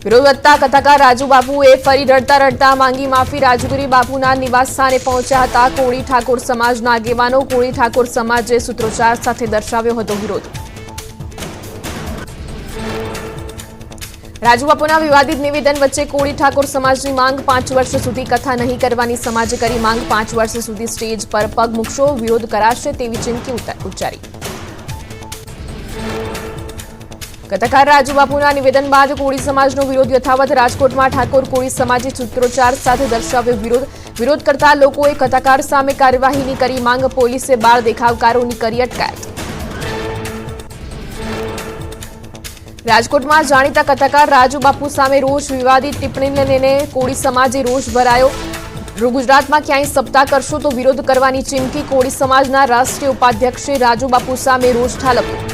વિરોધ વધતા કથાકાર રાજુ બાપુએ ફરી રડતા રડતા માંગી માફી। રાજુગીરી બાપુના નિવાસ સ્થાને પહોંચ્યા હતા કોળી ઠાકોર સમાજના આગેવાનો। કોળી ઠાકોર સમાજે સૂત્રોચ્ચાર સાથે દર્શાવ્યો હતો વિરોધ। રાજુ બાપુના વિવાદિત નિવેદન વચ્ચે કોળી ઠાકોર સમાજની માંગ 5 વર્ષ સુધી કથા નહીં કરવાની સમાજે કરી માંગ। 5 વર્ષ સુધી સ્ટેજ પર પગ મૂકશો વિરોધ કરાશે તેવી ચીમકી ઉચ્ચારી। કથાકાર રાજુ બાપુના નિવેદન બાદ કોળી સમાજનો વિરોધ યથાવત। રાજકોટમાં ઠાકોર કોળી સમાજે સૂત્રોચ્ચાર સાથે દર્શાવ્યો વિરોધ કરતા લોકોએ કથાકાર સામે કાર્યવાહીની કરી માંગ। પોલીસે બાળ દેખાવકારોની કરી અટકાયત। રાજકોટમાં જાણીતા કથાકાર રાજુ બાપુ સામે રોષ। વિવાદિત ટિપ્પણીને લઈને કોળી સમાજે રોષ ભરાયો। ગુજરાતમાં ક્યાંય સપ્તાહ કરશો તો વિરોધ કરવાની ચીમકી। કોળી સમાજના રાષ્ટ્રીય ઉપાધ્યક્ષે રાજુ બાપુ સામે રોષ ઠાલવ્યો।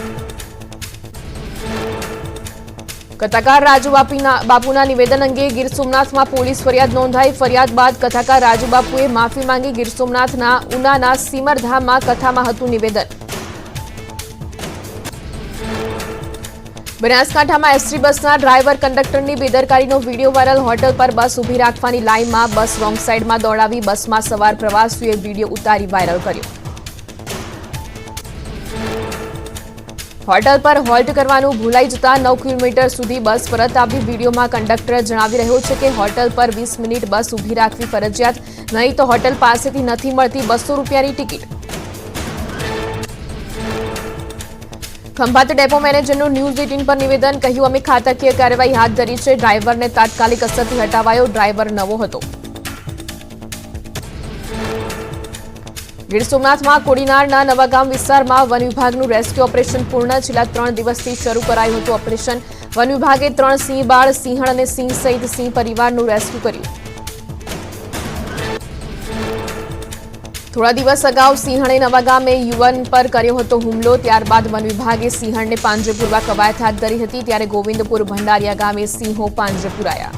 કથાકાર રાજુ બાપુના નિવેદન અંગે ગીર સોમનાથમાં પોલીસ ફરિયાદ નોંધાઈ। ફરિયાદ બાદ કથાકાર રાજુ બાપુએ માફી માંગી। ગીર સોમનાથના ઉનાના સીમરધામમાં કથામાં હતું નિવેદન। બનાસકાંઠામાં એસટી બસના ડ્રાઈવર કંડક્ટરની બેદરકારીનો વીડિયો વાયરલ। હોટલ પર બસ ઊભી રાખવાની લાઇનમાં બસ રોંગ સાઈડમાં દોડાવી બસમાં સવાર પ્રવાસીઓએ વીડિયો ઉતારી વાયરલ કર્યો। હોટલ પર હોલ્ટ કરવાનું ભૂલાઈ જતા 9 કિલોમીટર સુધી બસ પરત આવી। વીડિયોમાં કંડક્ટર જણાવી રહ્યો છે કે હોટલ પર 20 મિનિટ બસ ઊભી રાખવી ફરજિયાત, નહીં તો હોટલ પાસેથી નથી મળતી 200 રૂપિયાની ટિકિટ। ખંભાત ડેપો મેનેજરનું ન્યૂઝ 18 પર નિવેદન। કહ્યું, અમે ખાતાકીય કાર્યવાહી હાથ ધરી છે। ડ્રાઈવરને તાત્કાલિક અસરથી હટાવાયો। ડ્રાઈવર નવો હતો। ગીર સોમનાથમાં કોડીનારના નવાગામ વિસ્તારમાં વન વિભાગનું રેસ્ક્યુ ઓપરેશન પૂર્ણ। છેલ્લા 3 દિવસથી શરૂ કરાયું હતું ઓપરેશન। વન વિભાગે 3 સિંહ બાળ, સિંહણ અને સિંહ સહિત સિંહ પરિવારનું રેસ્ક્યુ કર્યું। થોડા દિવસ અગાઉ સિંહણે નવાગામે યુવાન પર કર્યો હતો હુમલો। ત્યારબાદ વન વિભાગે સિંહણને પાંજરે પૂરવા કવાયત હાથ ધરી હતી। ત્યારે ગોવિંદપુર ભંડારિયા ગામે સિંહો પાંજરે પૂરાયા।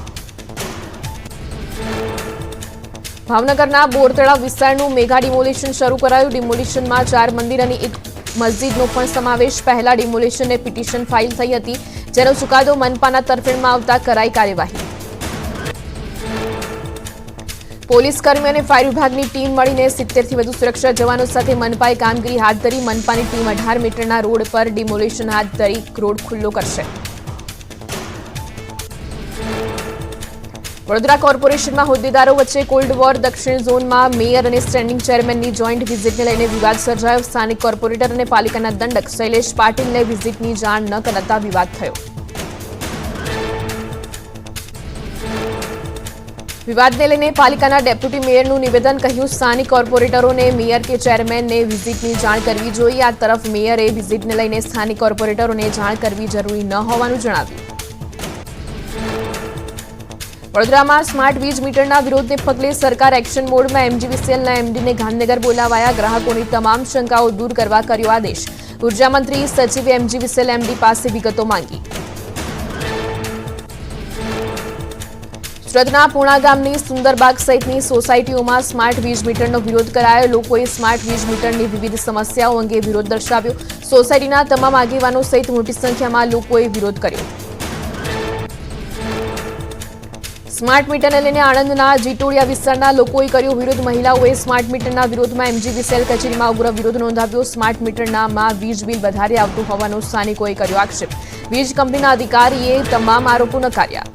ભાવનગરના બોરતળાવ વિસ્તારનું મેગા ડિમોલિશન શરૂ કરાયું। ડિમોલિશનમાં 4 મંદિર અને 1 મસ્જિદનો પણ સમાવેશ। પહેલા ડિમોલિશનને પિટિશન ફાઇલ થઈ હતી, જેનો ચુકાદો મનપાના તરફેણમાં આવતા કરાઈ કાર્યવાહી। પોલીસ કર્મી અને ફાયર વિભાગની ટીમ મળીને 70 થી વધુ સુરક્ષા જવાનો સાથે મનપાએ કામગીરી હાથ ધરી। મનપાની ટીમ 18 મીટરના રોડ પર ડિમોલિશન હાથ ધરી રોડ ખુલ્લો કરશે। વડોદરા કોર્પોરેશનમાં હોદ્દેદારો વચ્ચે કોલ્ડ વોર। દક્ષિણ ઝોનમાં મેયર અને સ્ટેન્ડિંગ ચેરમેનની જોઈન્ટ વિઝિટને લઈને વિવાદ સર્જાયો। સ્થાનિક કોર્પોરેટર અને પાલિકાના દંડક શૈલેષ પાટીલને વિઝિટની જાણ ન કરાતા વિવાદ થયો। વિવાદને લઈને પાલિકાના ડેપ્યુટી મેયરનું નિવેદન। કહ્યું, સ્થાનિક કોર્પોરેટરોને મેયર કે ચેરમેનને વિઝિટની જાણ કરવી જોઈએ। આ તરફ મેયરે વિઝિટને લઈને સ્થાનિક કોર્પોરેટરોને જાણ કરવી જરૂરી ન હોવાનું જણાવ્યું। વડોદરામાં સ્માર્ટ વીજ મીટરના વિરોધને પગલે સરકાર એક્શન મોડમાં। એમજીવીસીએલના એમડીને ગાંધીનગર બોલાવાયા। ગ્રાહકોની તમામ શંકાઓ દૂર કરવા કર્યો આદેશ। ઉર્જા મંત્રી સચિવે એમજીવીસીએલ એમડી પાસે વિગતો માંગી। સુરતના પૂણા ગામની સુંદરબાગ સહિતની સોસાયટીઓમાં સ્માર્ટ વીજ મીટરનો વિરોધ કરાયો। લોકોએ સ્માર્ટ વીજ મીટરની વિવિધ સમસ્યાઓ અંગે વિરોધ દર્શાવ્યો। સોસાયટીના તમામ આગેવાનો સહિત મોટી સંખ્યામાં લોકોએ વિરોધ કર્યો। સ્માર્ટ મીટરને લઈને આણંદના જીટોડિયા વિસ્તારના લોકોએ કર્યો વિરોધ। મહિલાઓએ સ્માર્ટ મીટરના વિરોધમાં એમજીવીસીએલ કચેરીમાં ઉગ્ર વિરોધ નોંધાવ્યો। સ્માર્ટ મીટરનામાં વીજ બિલ વધારે આવતું હોવાનો સ્થાનિકોએ કર્યો આક્ષેપ। વીજ કંપનીના અધિકારીએ તમામ આરોપો નકાર્યા।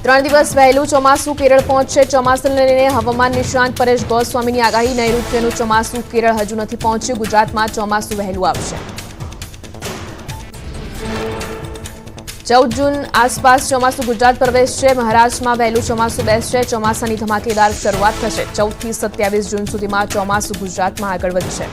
3 દિવસ વહેલું ચોમાસું કેરળ પહોંચશે। ચોમાસાને લઈને હવામાન નિષ્ણાંત પરેશ ગોસ્વામીની આગાહી। નૈઋત્યનું ચોમાસું કેરળ હજુ નથી પહોંચ્યું। ગુજરાતમાં ચોમાસું વહેલું આવશે। 14 જૂન આસપાસ ચોમાસું ગુજરાત પ્રવેશશે। મહારાષ્ટ્રમાં વહેલું ચોમાસું બેસશે। ચોમાસાની ધમાકેદાર શરૂઆત થશે। 14 થી 27 જૂન સુધીમાં ચોમાસું ગુજરાતમાં આગળ વધશે।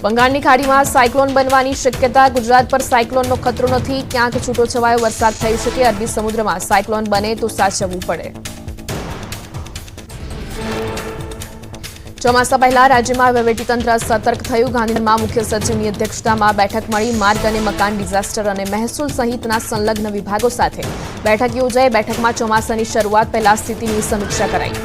બંગાળની ખાડીમાં સાયક્લોન બનવાની શક્યતા। ગુજરાત પર સાયક્લોનનો ખતરો નથી, ક્યાંક છૂટોછવાયો વરસાદ થઈ શકે। અરબી સમુદ્રમાં સાયક્લોન બને તો સાચવવું પડે। ચોમાસા પહેલા રાજ્યમાં વહીવટીતંત્ર સતર્ક થયું। ગાંધીનગરમાં મુખ્ય સચિવની અધ્યક્ષતામાં બેઠક મળી। માર્ગ અને મકાન, ડિઝાસ્ટર અને મહેસૂલ સહિતના સંલગ્ન વિભાગો સાથે બેઠક યોજાઈ। બેઠકમાં ચોમાસાની શરૂઆત પહેલા સ્થિતિની સમીક્ષા કરાઈ।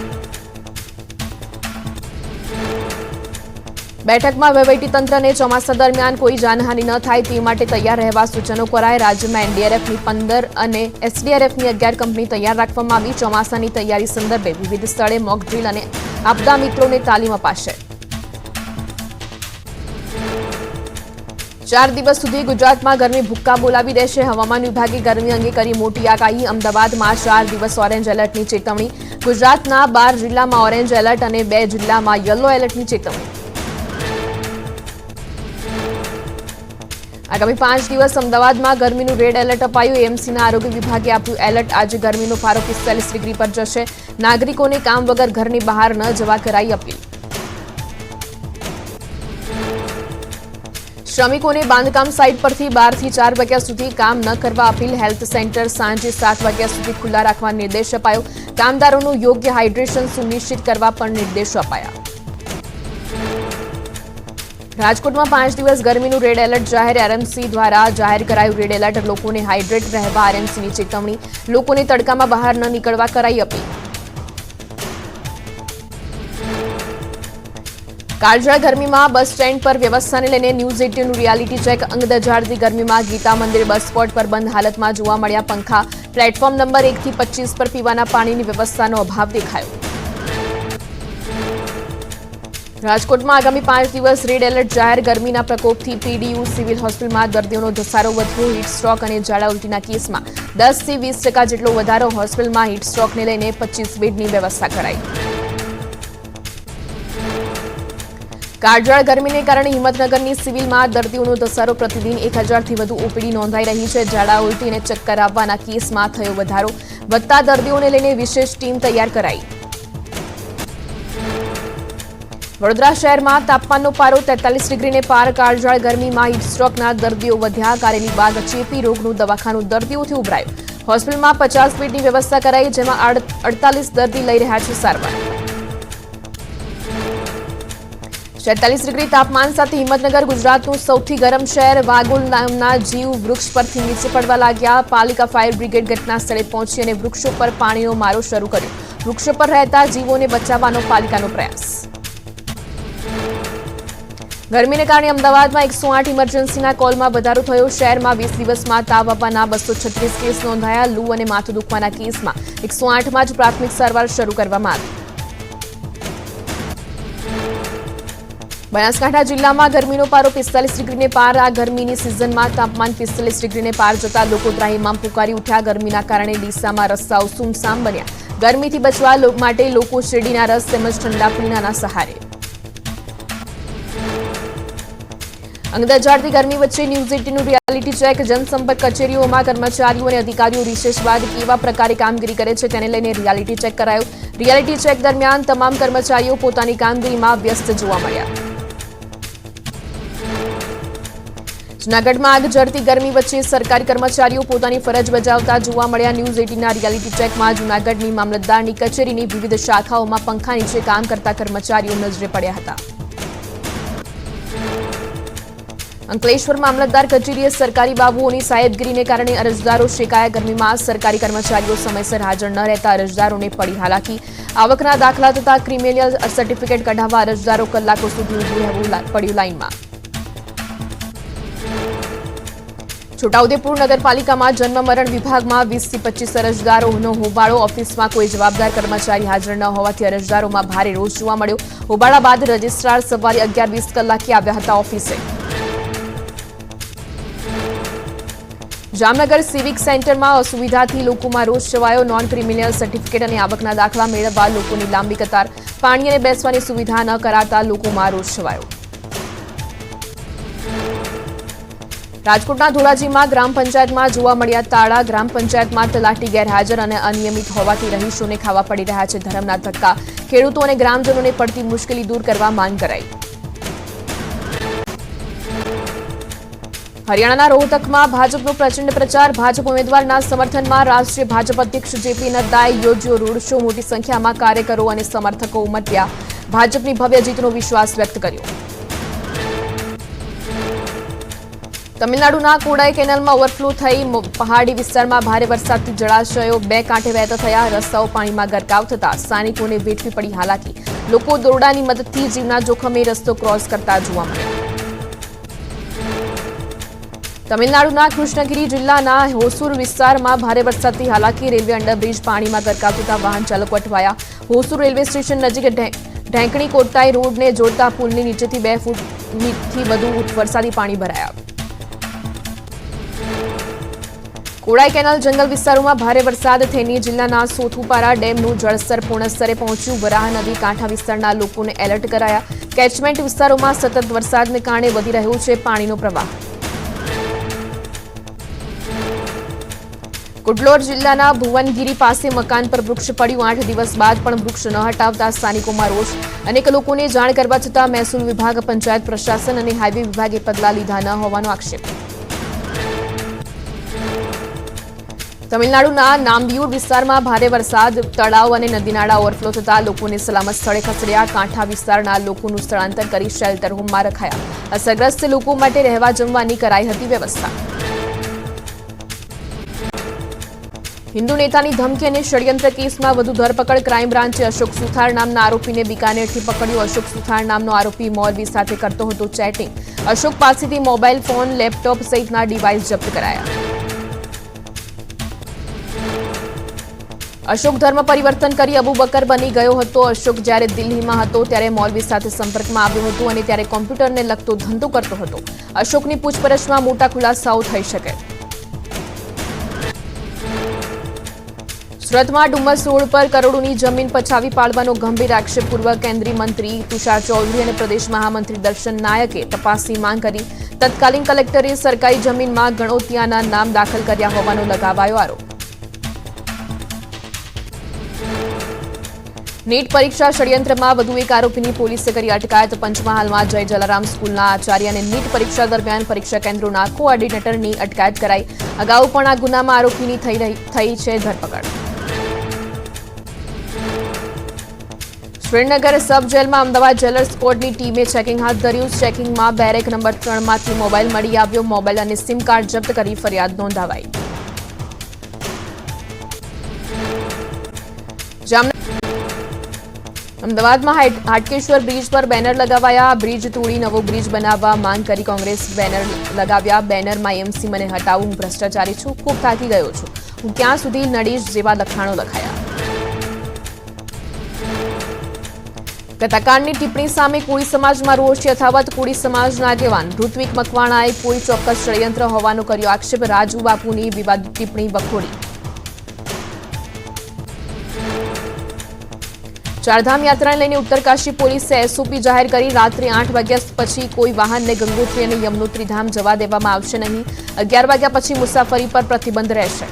બેઠકમાં વહીવટીતંત્રને ચોમાસા દરમિયાન કોઈ જાનહાનિ ન થાય તે માટે તૈયાર રહેવા સૂચનો કરાય. રાજ્યમાં એનડીઆરએફની 15 અને એસડીઆરએફની 11 કંપની તૈયાર રાખવામાં આવી. ચોમાસાની તૈયારી સંદર્ભે વિવિધ સ્થળે મોક ડ્રીલ અને આપદા મિત્રોને તાલીમ અપાશે. 4 દિવસ સુધી ગુજરાતમાં ગરમી ભૂક્કા બોલાવી દેશે. હવામાન વિભાગે ગરમી અંગે કરી મોટી આગાહી. અમદાવાદમાં 4 દિવસ ઓરેન્જ એલર્ટની ચેતવણી. ગુજરાતના 12 જિલ્લામાં ઓરેન્જ એલર્ટ અને 2 જિલ્લામાં યલો એલર્ટની ચેતવણી. આગામી 5 દિવસ અમદાવાદમાં ગરમીનું રેડ એલર્ટ અપાયું. એએમસીના આરોગ્ય વિભાગે આપ્યું એલર્ટ. આજે ગરમીનો પારો 45 ડિગ્રી પર જશે. નાગરિકોને કામ વગર ઘરની બહાર ન જવા કરાઈ અપીલ. શ્રમિકોને બાંધકામ સાઇટ પરથી 12 થી 4 વાગ્યા સુધી કામ ન કરવા અપીલ. હેલ્થ સેન્ટર સાંજે 7 વાગ્યા સુધી ખુલ્લા રાખવા નિર્દેશ અપાયો. કામદારોનું યોગ્ય હાઇડ્રેશન સુનિશ્ચિત કરવા પણ નિર્દેશો અપાયા. રાજકોટમાં 5 દિવસ ગરમીનું રેડ એલર્ટ જાહેર. આરએમસી દ્વારા જાહેર કરાયું રેડ એલર્ટ. લોકોને હાઇડ્રેટ રહેવા આરએમસીની ચેતવણી. લોકોને તડકામાં બહાર ન નીકળવા કરાઈ અપીલ. કાળઝાળ ગરમીમાં બસ સ્ટેન્ડ પર વ્યવસ્થાને લઈને ન્યૂઝ 18નું રિયાલિટી ચેક. અંગ દઝાડતી ગરમીમાં ગીતા મંદિર બસ સ્પોટ પર બંધ હાલતમાં જોવા મળ્યા પંખા. પ્લેટફોર્મ નંબર 1 થી 25 પર પીવાના પાણીની વ્યવસ્થાનો અભાવ દેખાયો. રાજકોટમાં આગામી 5 દિવસ રેડ એલર્ટ જાહેર. ગરમીના પ્રકોપથી પીડીયુ સિવિલ હોસ્પિટલમાં દર્દીઓનો ધસારો વધ્યો. હીટ સ્ટ્રોક અને ઝાડા ઉલટીના કેસમાં 10 થી 20% જેટલો વધારો. હોસ્પિટલમાં હીટ સ્ટ્રોકને લઈને 25 બેડની વ્યવસ્થા કરાઈ. કાળઝાળ ગરમીને કારણે હિંમતનગરની સિવિલમાં દર્દીઓનો ધસારો. પ્રતિદિન 1000 થી વધુ ઓપીડી નોંધાઈ રહી છે. ઝાડા ઉલટી અને ચક્કર આવવાના કેસમાં થયો વધારો. વધતા દર્દીઓને લઈને વિશેષ ટીમ તૈયાર કરાઈ. વડોદરા શહેરમાં તાપમાનનો પારો 43 ડિગ્રીને પાર. કાળઝાળ ગરમીમાં હીટસ્ટ્રોકના દર્દીઓ વધ્યા. કારેલીબાગ ચેપી રોગનું દવાખાનું દર્દીઓથી ઉભરાયું. હોસ્પિટલમાં 50 બેડની વ્યવસ્થા કરાઈ, જેમાં 48 દર્દી લઈ રહ્યા છે સારવાર. 46 ડિગ્રી તાપમાન સાથે હિંમતનગર ગુજરાતનું સૌથી ગરમ શહેર. વાગોલ નામના જીવ વૃક્ષ પરથી નીચે પડવા લાગ્યા. પાલિકા ફાયર બ્રિગેડ ઘટના સ્થળે પહોંચી અને વૃક્ષો પર પાણીનો મારો શરૂ કર્યો. વૃક્ષો પર રહેતા જીવોને બચાવવાનો પાલિકાનો પ્રયાસ. ગરમીને કારણે અમદાવાદમાં 108 ઇમરજન્સીના કોલમાં વધારો થયો. શહેરમાં 20 દિવસમાં તાવ આવવાના 236 કેસ નોંધાયા. લૂ અને માથું દુખવાના કેસમાં 108માં જ પ્રાથમિક સારવાર શરૂ કરવામાં આવી. બનાસકાંઠા જિલ્લામાં ગરમીનો પારો 45 ડિગ્રીને પાર. આ ગરમીની સિઝનમાં તાપમાન 45 ડિગ્રીને પાર જતા લોકો ત્રાહિમામ પુકારી ઉઠ્યા. ગરમીના કારણે ડીસામાં રસ્તાઓ સુમસામ બન્યા. ગરમીથી બચવા માટે લોકો શેરડીના રસ તેમજ ઠંડા પીણાના સહારે. અંગદઝાડતી ગરમી વચ્ચે ન્યૂઝ 18નું રિયાલિટી ચેક. જનસંપર્ક કચેરીઓમાં કર્મચારીઓ અને અધિકારીઓ રિસેસ બાદ કેવા પ્રકારે કામગીરી કરે છે તેને લઈને રિયાલિટી ચેક કરાયું. રિયાલિટી ચેક દરમિયાન તમામ કર્મચારીઓ પોતાની કામગીરીમાં વ્યસ્ત જોવા મળ્યા. જૂનાગઢમાં આગ ઝરતી ગરમી વચ્ચે સરકારી કર્મચારીઓ પોતાની ફરજ બજાવતા જોવા મળ્યા. ન્યૂઝ 18ના રિયાલિટી ચેકમાં જૂનાગઢની મામલતદારની કચેરીની વિવિધ શાખાઓમાં પંખા નીચે કામ કરતા કર્મચારીઓ નજરે પડ્યા હતા. અંકલેશ્વર મામલતદાર કચેરીએ સરકારી બાબુઓની સાહેબગીરીને કારણે અરજદારો શેકાયા. ગરમીમાં સરકારી કર્મચારીઓ સમયસર હાજર ન રહેતા અરજદારોને પડી હાલાકી. આવકના દાખલા તથા ક્રિમિનલ સર્ટિફિકેટ કઢાવવા અરજદારો કલાકો સુધી ઊભું રહેવું પડ્યું લાઇનમાં. છોટાઉદેપુર નગરપાલિકામાં જન્મ મરણ વિભાગમાં 20 થી 25 અરજદારોનો હોબાળો. ઓફિસમાં કોઈ જવાબદાર કર્મચારી હાજર ન હોવાથી અરજદારોમાં ભારે રોષ જોવા મળ્યો. હોબાળા બાદ રજિસ્ટ્રાર સવારે 11:20 કલાકે આવ્યા હતા ઓફિસે. જામનગર સિવિક સેન્ટરમાં અસુવિધાથી લોકોમાં રોષ છવાયો. નોન ક્રિમિનલ સર્ટિફિકેટ અને આવકના દાખલા મેળવવા લોકોની લાંબી કતાર. પાણી અને બેસવાની સુવિધા ન કરાતા લોકોમાં રોષ છવાયો. રાજકોટના ધોરાજીમાં ગ્રામ પંચાયતમાં જોવા મળ્યા તાળા. ગ્રામ પંચાયતમાં તલાટી ગેરહાજર અને અનિયમિત હોવાથી રહીશોને ખાવા પડી રહ્યા છે ધરમના ધક્કા. ખેડૂતો અને ગ્રામજનોને પડતી મુશ્કેલી દૂર કરવા માંગ કરાઈ. હરિયાણાના રોહતકમાં ભાજપનો પ્રચંડ પ્રચાર. ભાજપ ઉમેદવારના સમર્થનમાં રાષ્ટ્રીય ભાજપ અધ્યક્ષ જેપી નડ્ડાએ યોજ્યો રોડ શો. મોટી સંખ્યામાં કાર્યકરો અને સમર્થકો ઉમટ્યા. ભાજપની ભવ્ય જીતનો વિશ્વાસ વ્યક્ત કર્યો. તમિલનાડુના કોડાઈ કેનાલમાં ઓવરફ્લો થઈ. પહાડી વિસ્તારમાં ભારે વરસાદથી જળાશયો 2 કાંઠે વહેતા થયા. રસ્તાઓ પાણીમાં ગરકાવ થતા સ્થાનિકોને વેઠવી પડી હાલાકી. લોકો દોરડાની મદદથી જીવના જોખમે રસ્તો ક્રોસ કરતા જોવા મળ્યા. તમિલનાડુના કૃષ્ણગિરી જિલ્લાના હોસુર વિસ્તારમાં ભારે વરસાદથી હાલાકી. રેલવે અંડરબ્રિજ પાણીમાં ગરકાવ થતા વાહન ચાલકો અટવાયા. હોસુર રેલવે સ્ટેશન નજીક ઢેંકણી કોટતાઈ રોડને જોડતા પુલની નીચેથી 2 ફૂટથી વધુ વરસાદી પાણી ભરાયા. કોડાઈ કેનાલ જંગલ વિસ્તારોમાં ભારે વરસાદ. થેની જિલ્લાના સોથુપારા ડેમનું જળસ્તર પૂર્ણ સ્તરે પહોંચ્યું. વરાહ નદી કાંઠા વિસ્તારના લોકોને એલર્ટ કરાયા. કેચમેન્ટ વિસ્તારોમાં સતત વરસાદને કારણે વધી રહ્યો છે પાણીનો પ્રવાહ. કુડલોર જિલ્લાના ભુવનગીરી પાસે મકાન પર વૃક્ષ પડ્યું. 8 દિવસ બાદ પણ વૃક્ષ ન હટાવતા સ્થાનિકોમાં રોષ. અનેક લોકોને જાણ કરવા છતાં મહેસૂલ વિભાગ, પંચાયત પ્રશાસન અને હાઈવે વિભાગે પગલાં લીધા ન હોવાનો આક્ષેપ. તમિલનાડુના નામ્બિયુર વિસ્તારમાં ભારે વરસાદ. તળાવ અને નદીનાળા ઓવરફ્લો થતા લોકોને સલામત સ્થળે ખસેડ્યા. કાંઠા વિસ્તારના લોકોનું સ્થળાંતર કરી શેલ્ટર હોમમાં રખાયા. અસરગ્રસ્ત લોકો માટે રહેવા જમવાની કરાઈ હતી વ્યવસ્થા. હિન્દુ નેતાની ધમકી અને ષડયંત્ર કેસમાં વધુ ધરપકડ. ક્રાઇમ બ્રાન્ચે અશોક સુથાર નામના આરોપીને બિકાનેરથી પકડ્યો. અશોક સુથાર નામનો આરોપી મોરબી સાથે કરતો હતો ચેટિંગ. અશોક પાસેથી મોબાઈલ ફોન, લેપટોપ સહિતના ડિવાઇસ જપ્ત કરાયા. અશોક ધર્મ પરિવર્તન કરી અબુ બકર બની ગયો હતો. અશોક જ્યારે દિલ્હીમાં હતો ત્યારે મૌલવી સાથે સંપર્કમાં આવ્યો હતો અને ત્યારે કોમ્પ્યુટરને લગતો ધંધો કરતો હતો. અશોકની પૂછપરછમાં મોટા ખુલાસાઓ થઈ શકે. સુરતમાં ડુમસ રોડ પર કરોડોની જમીન પચાવી પાડવાનો ગંભીર આક્ષેપ. પૂર્વ કેન્દ્રીય મંત્રી તુષાર ચૌધરી અને પ્રદેશ મહામંત્રી દર્શન નાયકે તપાસની માંગ કરી. તત્કાલીન કલેક્ટરે સરકારી જમીનમાં ગણોતિયાના નામ દાખલ કર્યા હોવાનો લગાવાયો આરોપ. નીટ પરીક્ષા ષડયંત્રમાં વધુ એક આરોપીની પોલીસે કરી અટકાયત. પંચમહાલમાં જય જલારામ સ્કૂલના આચાર્ય અને નીટ પરીક્ષા દરમિયાન પરીક્ષા કેન્દ્રોના કોઓર્ડિનેટરની અટકાયત કરાઈ. અગાઉ પણ આ ગુનામાં આરોપીની થઈ છે ધરપકડ. શ્રીનગર સબ જેલમાં અમદાવાદ જેલર્સ કોડની ટીમે ચેકિંગ હાથ ધર્યું. ચેકિંગમાં બેરેક નંબર 3 માંથી મોબાઈલ મળી આવ્યો. મોબાઈલ અને સિમ કાર્ડ જપ્ત કરી ફરિયાદ નોંધાવાઈ. અમદાવાદમાં હાટકેશ્વર બ્રિજ પર બેનર લગાવાયા. બ્રિજ તોડી નવો બ્રિજ બનાવવા માંગ કરી કોંગ્રેસ બેનર લગાવ્યા. બેનરમાં એમસી મને હટાવું, હું ભ્રષ્ટાચારી છું, ખૂબ થાકી ગયો છું, હું ક્યાં સુધી નડીશ જેવા લખાણો લખાયા. કથાકાંડની ટિપ્પણી સામે કોળી સમાજમાં રોષ યથાવત. કોળી સમાજના આગેવાન ઋત્વિક મકવાણાએ કોઈ ચોક્કસ ષડયંત્ર હોવાનો કર્યો આક્ષેપ. રાજુ બાપુની વિવાદિત ટિપ્પણી વખોડી. ચારધામ યાત્રાને લઈને ઉત્તરકાશી પોલીસે એસઓપી જાહેર કરી. રાત્રે 8 વાગ્યા પછી કોઈ વાહનને ગંગોત્રી અને યમનોત્રી ધામ જવા દેવામાં આવશે નહીં. 11 વાગ્યા પછી મુસાફરી પર પ્રતિબંધ રહેશે.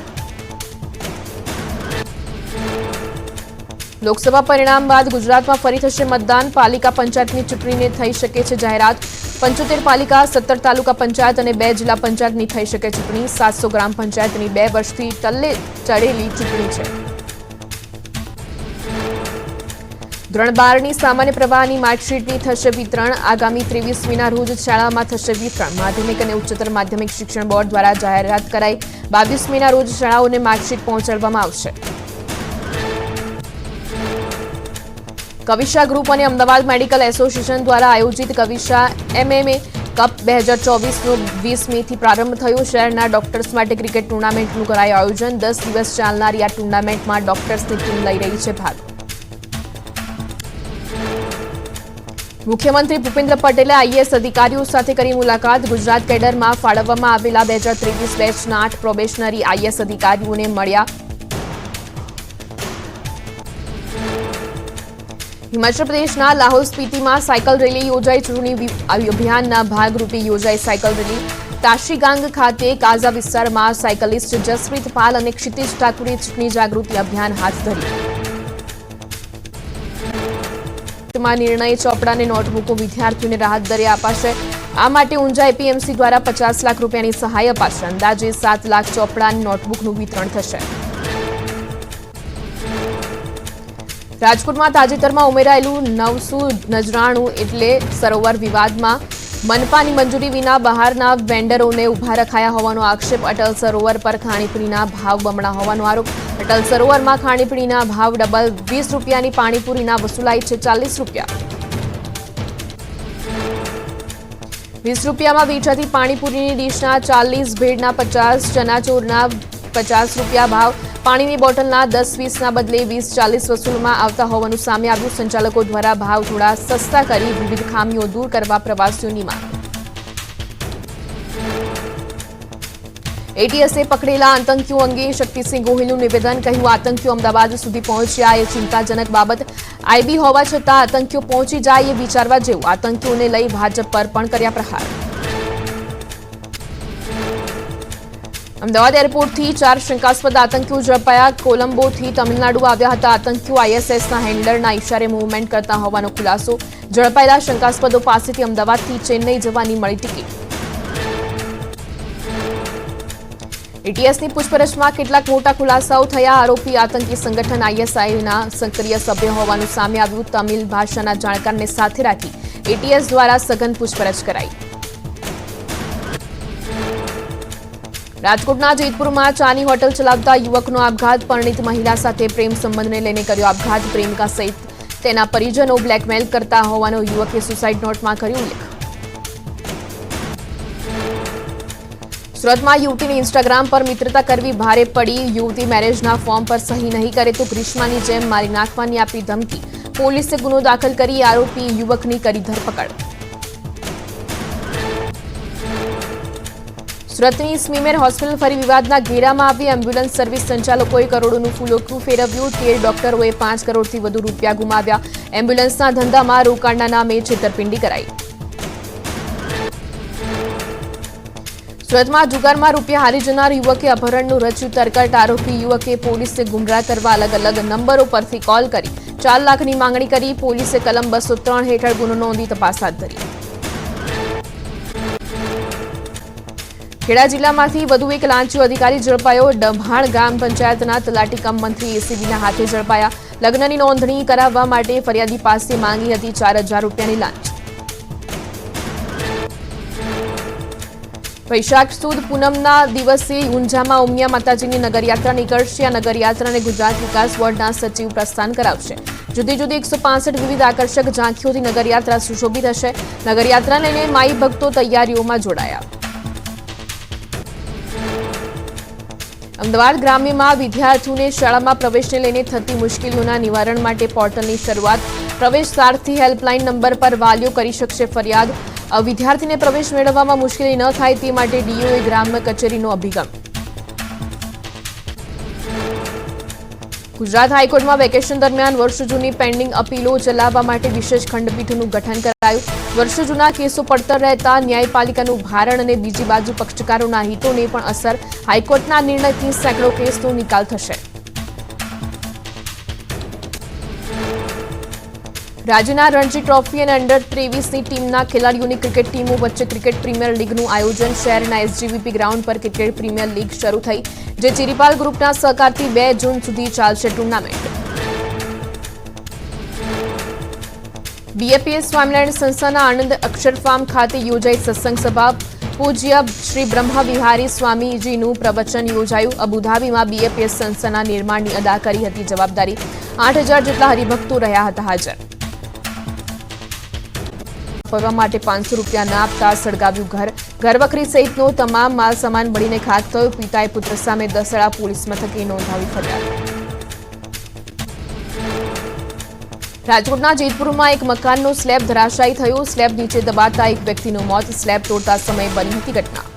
લોકસભા પરિણામ બાદ ગુજરાતમાં ફરી થશે મતદાન. પાલિકા પંચાયતની ચૂંટણીને થઈ શકે છે જાહેરાત. 75 પાલિકા, 17 તાલુકા પંચાયત અને 2 જિલ્લા પંચાયતની થઈ શકે ચૂંટણી. 700 ગ્રામ પંચાયતની 2 વર્ષથી ટલ્લે ચડેલી ચૂંટણી છે. ધોરણ 12ની સામાન્ય પ્રવાહની માર્કશીટની થશે વિતરણ. આગામી 23મીના રોજ શાળામાં થશે વિતરણ. માધ્યમિક અને ઉચ્ચતર માધ્યમિક શિક્ષણ બોર્ડ દ્વારા જાહેરાત કરાઈ. 22મીના રોજ શાળાઓને માર્કશીટ પહોંચાડવામાં આવશે. કવિશા ગ્રુપ અને અમદાવાદ મેડિકલ એસોસિએશન દ્વારા આયોજિત કવિશા MMA કપ 2024નો 20 મેથી પ્રારંભ થયો. શહેરના ડોક્ટર્સ માટે ક્રિકેટ ટુર્નામેન્ટનું કરાયું આયોજન. 10 દિવસ ચાલનારી આ ટુર્નામેન્ટમાં ડોક્ટર્સની ટીમ લઈ રહી છે ભાગ. મુખ્યમંત્રી ભૂપેન્દ્ર પટેલે આઈએએસ અધિકારીઓ સાથે કરી મુલાકાત. ગુજરાત કેડરમાં ફાળવવામાં આવેલા 2023 બેચના 8 પ્રોબેશનરી આઈએએસ અધિકારીઓને મળ્યા. હિમાચલ પ્રદેશના લાહોલ સ્પીતિમાં સાયકલ રેલી યોજાઈ. ચૂંટણી અભિયાનના ભાગરૂપે યોજાઈ સાયકલ રેલી. તાશીગાંગ ખાતે કાઝા વિસ્તારમાં સાયકલિસ્ટ જસપ્રીત પાલ અને ક્ષિતિજ ઠાકુરે ચૂંટણી જાગૃતિ અભિયાન હાથ ધર્યું. નિર્ણય ચોપડાને નોટબુકો વિદ્યાર્થીઓને રાહત દરે અપાશે. આ માટે ઊંઝા એપીએમસી દ્વારા 50 લાખ રૂપિયાની સહાય અપાશે. અંદાજે 7 લાખ ચોપડાની નોટબુકનું વિતરણ થશે. રાજકોટમાં તાજેતરમાં ઉમેરાયેલું 999 એટલે સરોવર વિવાદમાં મનપાની મંજૂરી વિના બહારના વેન્ડરોને ઉભા રખાયા હોવાનો આક્ષેપ. અટલ સરોવર પર ખાણીપીણીના ભાવ બમણા હોવાનો આરોપ. અટલ સરોવરમાં ખાણીપીણીના ભાવ ડબલ, 20 રૂપિયાની પાણીપુરીના વસૂલાઈ છે 40 રૂપિયા. 20 રૂપિયામાં વેચાતી પાણીપુરીની ડીશના 40, ભેળના 50, ચનાચોરના 50 રૂપિયા ભાવ. પાણીની બોટલના 10-20ના બદલે 20-40 વસૂલવામાં આવતા હોવાનું સામે આવ્યું. સંચાલકો દ્વારા ભાવ થોડા સસ્તા કરી વિવિધ ખામીઓ દૂર કરવા પ્રવાસીઓની માંગ. એટીએસે પકડેલા આતંકીઓ અંગે શક્તિસિંહ ગોહિલનું નિવેદન. કહ્યું, આતંકીઓ અમદાવાદ સુધી પહોંચ્યા એ ચિંતાજનક બાબત. આઈબી હોવા છતાં આતંકીઓ પહોંચી જાય એ વિચારવા જેવું. આતંકીઓને લઈ ભાજપ પર પણ કર્યા પ્રહાર. અમદાવાદ એરપોર્ટથી 4 શંકાસ્પદ આતંકીઓ ઝડપાયા. કોલંબોથી તમિલનાડુ આવ્યા હતા આતંકીઓ. આઈએસએસના હેન્ડલરના ઇશારે મૂવમેન્ટ કરતા હોવાનો ખુલાસો. ઝડપાયેલા શંકાસ્પદો પાસેથી અમદાવાદથી ચેન્નઈ જવાની મળી ટિકિટ. એટીએસની પૂછપરછમાં કેટલાક મોટા ખુલાસાઓ થયા. આરોપી આતંકી સંગઠન આઈએસઆઈના સક્રિય સભ્ય હોવાનું સામે આવ્યું. તમિલ ભાષાના જાણકારને સાથે રાખી એટીએસ દ્વારા સઘન પૂછપરછ કરાઈ. રાજકોટના જેતપુરમાં ચાની હોટલ ચલાવતા યુવકનો આપઘાત. પરિણીત મહિલા સાથે પ્રેમ સંબંધને લઈને કર્યો આપઘાત. પ્રેમિકા સહિત તેના પરિજનો બ્લેકમેલ કરતા હોવાનો યુવકે સુસાઇડ નોટમાં કર્યો ઉલ્લેખ. સુરતમાં યુવતીની ઇન્સ્ટાગ્રામ પર મિત્રતા કરવી ભારે પડી. યુવતી મેરેજના ફોર્મ પર સહી નહીં કરે તો ગ્રીષ્માની જેમ મારી નાખવાની આપી ધમકી. પોલીસે ગુનો દાખલ કરી આરોપી યુવકની કરી ધરપકડ. સુરતની સ્મીમેર હોસ્પિટલ ફરી વિવાદના ઘેરામાં આવી. એમ્બ્યુલન્સ સર્વિસ સંચાલકોએ કરોડોનું ફૂલોકું ફેરવ્યું. 13 ડોક્ટરોએ 5 કરોડથી વધુ રૂપિયા ગુમાવ્યા. એમ્બ્યુલન્સના ધંધામાં રોકાણના નામે છેતરપિંડી કરાઈ. સુરતમાં જુગારમાં રૂપિયા હારી જનાર યુવકે અપહરણનું રચ્યું તરકટ. આરોપી યુવકે પોલીસને ગુમરાહ કરવા અલગ અલગ નંબરો પરથી કોલ કરી 4 લાખની માંગણી કરી. પોલીસે કલમ 203 હેઠળ ગુનો નોંધી તપાસ હાથ ધરી. ખેડા જિલ્લામાંથી વધુ એક લાંચિયો અધિકારી ઝડપાયો. ડભાણ ગ્રામ પંચાયતના તલાટી કમ મંત્રી એસીબીના હાથે ઝડપાયા. લગ્નની નોંધણી કરાવવા માટે ફરિયાદી પાસે માંગી હતી 4000 રૂપિયાની લાંચ. વૈશાખ સુદ પૂનમના દિવસે ઊંઝામાં ઉમિયા માતાજીની નગરયાત્રા નીકળશે. આ નગરયાત્રાને ગુજરાત વિકાસ બોર્ડના સચિવ પ્રસ્થાન કરાવશે. જુદી જુદી 165 વિવિધ આકર્ષક ઝાંખીઓથી નગરયાત્રા સુશોભિત હશે. નગરયાત્રાને લઈને માઈ ભક્તો તૈયારીઓમાં જોડાયા. અમદાવાદ ગ્રામ્યમાં વિદ્યાર્થીઓને શાળામાં પ્રવેશને લઈને થતી મુશ્કેલીઓના નિવારણ માટે પોર્ટલની શરૂઆત. પ્રવેશ સારથી હેલ્પલાઇન નંબર પર વાલીઓ કરી શકશે ફરિયાદ. વિદ્યાર્થીને પ્રવેશ મેળવવામાં મુશ્કેલી ન થાય તે માટે ડીઓએ ગ્રામ્ય કચેરીનો અભિગમ. ગુજરાત હાઈકોર્ટમાં વેકેશન દરમિયાન વર્ષો જૂની પેન્ડિંગ અપીલો ચલાવવા માટે વિશેષ ખંડપીઠનું ગઠન કરાયું. વર્ષો જૂના કેસો પડતર રહેતા ન્યાયપાલિકાનું ભારણ અને બીજી બાજુ પક્ષકારોના હિતોને પણ અસર. હાઈકોર્ટના નિર્ણયથી સેંકડો કેસનો નિકાલ થશે. રાજ્યના રણજી ટ્રોફી અને અંડર 23ની ટીમના ખેલાડીઓની ક્રિકેટ ટીમો વચ્ચે ક્રિકેટ પ્રીમિયર લીગનું આયોજન. શહેરના એસજીવીપી ગ્રાઉન્ડ પર ક્રિકેટ પ્રીમિયર લીગ શરૂ થઈ, જે ચિરીપાલ ગ્રુપના સહકારથી 2 જૂન સુધી ચાલશે. ટુર્નામેન્ટ બીએપીએસ સ્વામિનારાયણ સંસ્થાના આનંદ અક્ષરફાર્મ ખાતે યોજાઈ સત્સંગ સભા. પૂજ્ય શ્રી બ્રહ્મા વિહારી સ્વામીજીનું પ્રવચન યોજાયું. અબુધાબીમાં બીએપીએસ સંસ્થાના નિર્માણની અદા કરી હતી જવાબદારી. 8000 જેટલા હરિભક્તો રહ્યા હતા હાજર. વાપરવા માટે 500 રૂપિયા ના આપતા સળગાવ્યું ઘર. ઘરવખરી સહિતનો તમામ માલ સામાન બળીને ખાક થયો. પિતાએ પુત્ર સામે દસડા પોલીસ મથકે નોંધાવી ફરિયાદ. રાજકોટના જેતપુરમાં એક મકાનનો સ્લેબ ધરાશાયી થયો. સ્લેબ નીચે દબાતા એક વ્યક્તિનું મોત. સ્લેબ તોડતા સમયે બની હતી ઘટના.